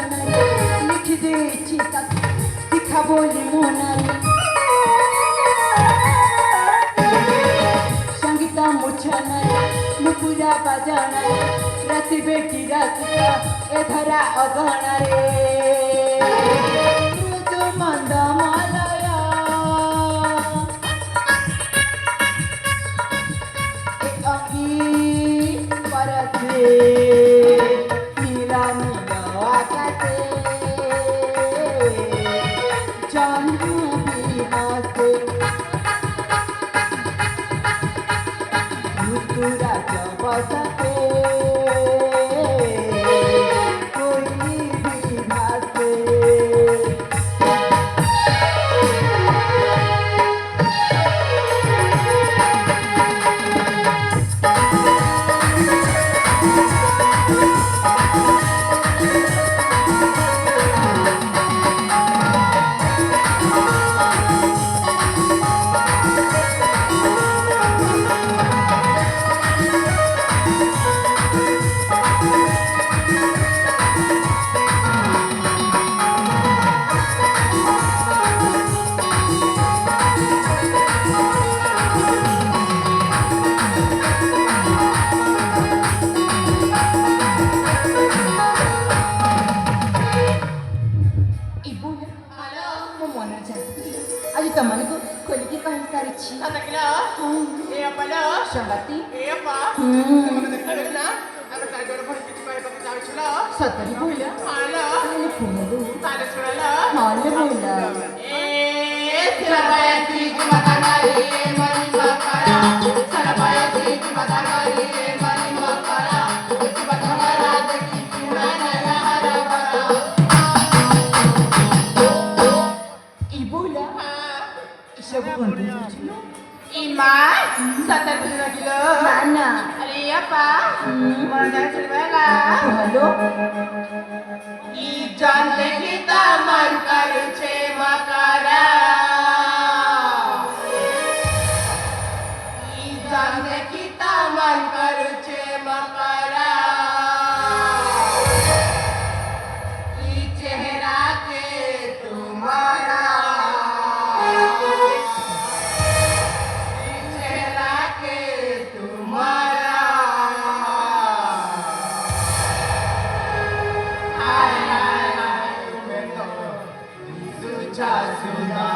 মুছানারে লিখে দিয়েছি তাকে শিখা বলি মনারে সঙ্গীতা মুছানারে নুপুরা বাজানারে রাতি বেটি রাতিকা এ ধরা অগণারে মৃদু মন্দ মালয়া এ অঙ্গি পরতে নীলা নীল আকাশে জাহ্নবী হাসে ঋতুরাজ বসতে Satari bola. Hala. Hala pumulu. Hala surala. Hala bola. Sarabaya tiji matanari mani makara. Sarabaya tiji matanari mani makara. Tiji matanara tiji kirana hara bara. Ibola. Isabu konti tujuno. Ima. Satar punya kilo. Mana? Hari apa? Mana cerita? Halo. Ijante kita mankar ce makara. Ijante kita mankar ce makara. I chehra ke tumhara. Sudah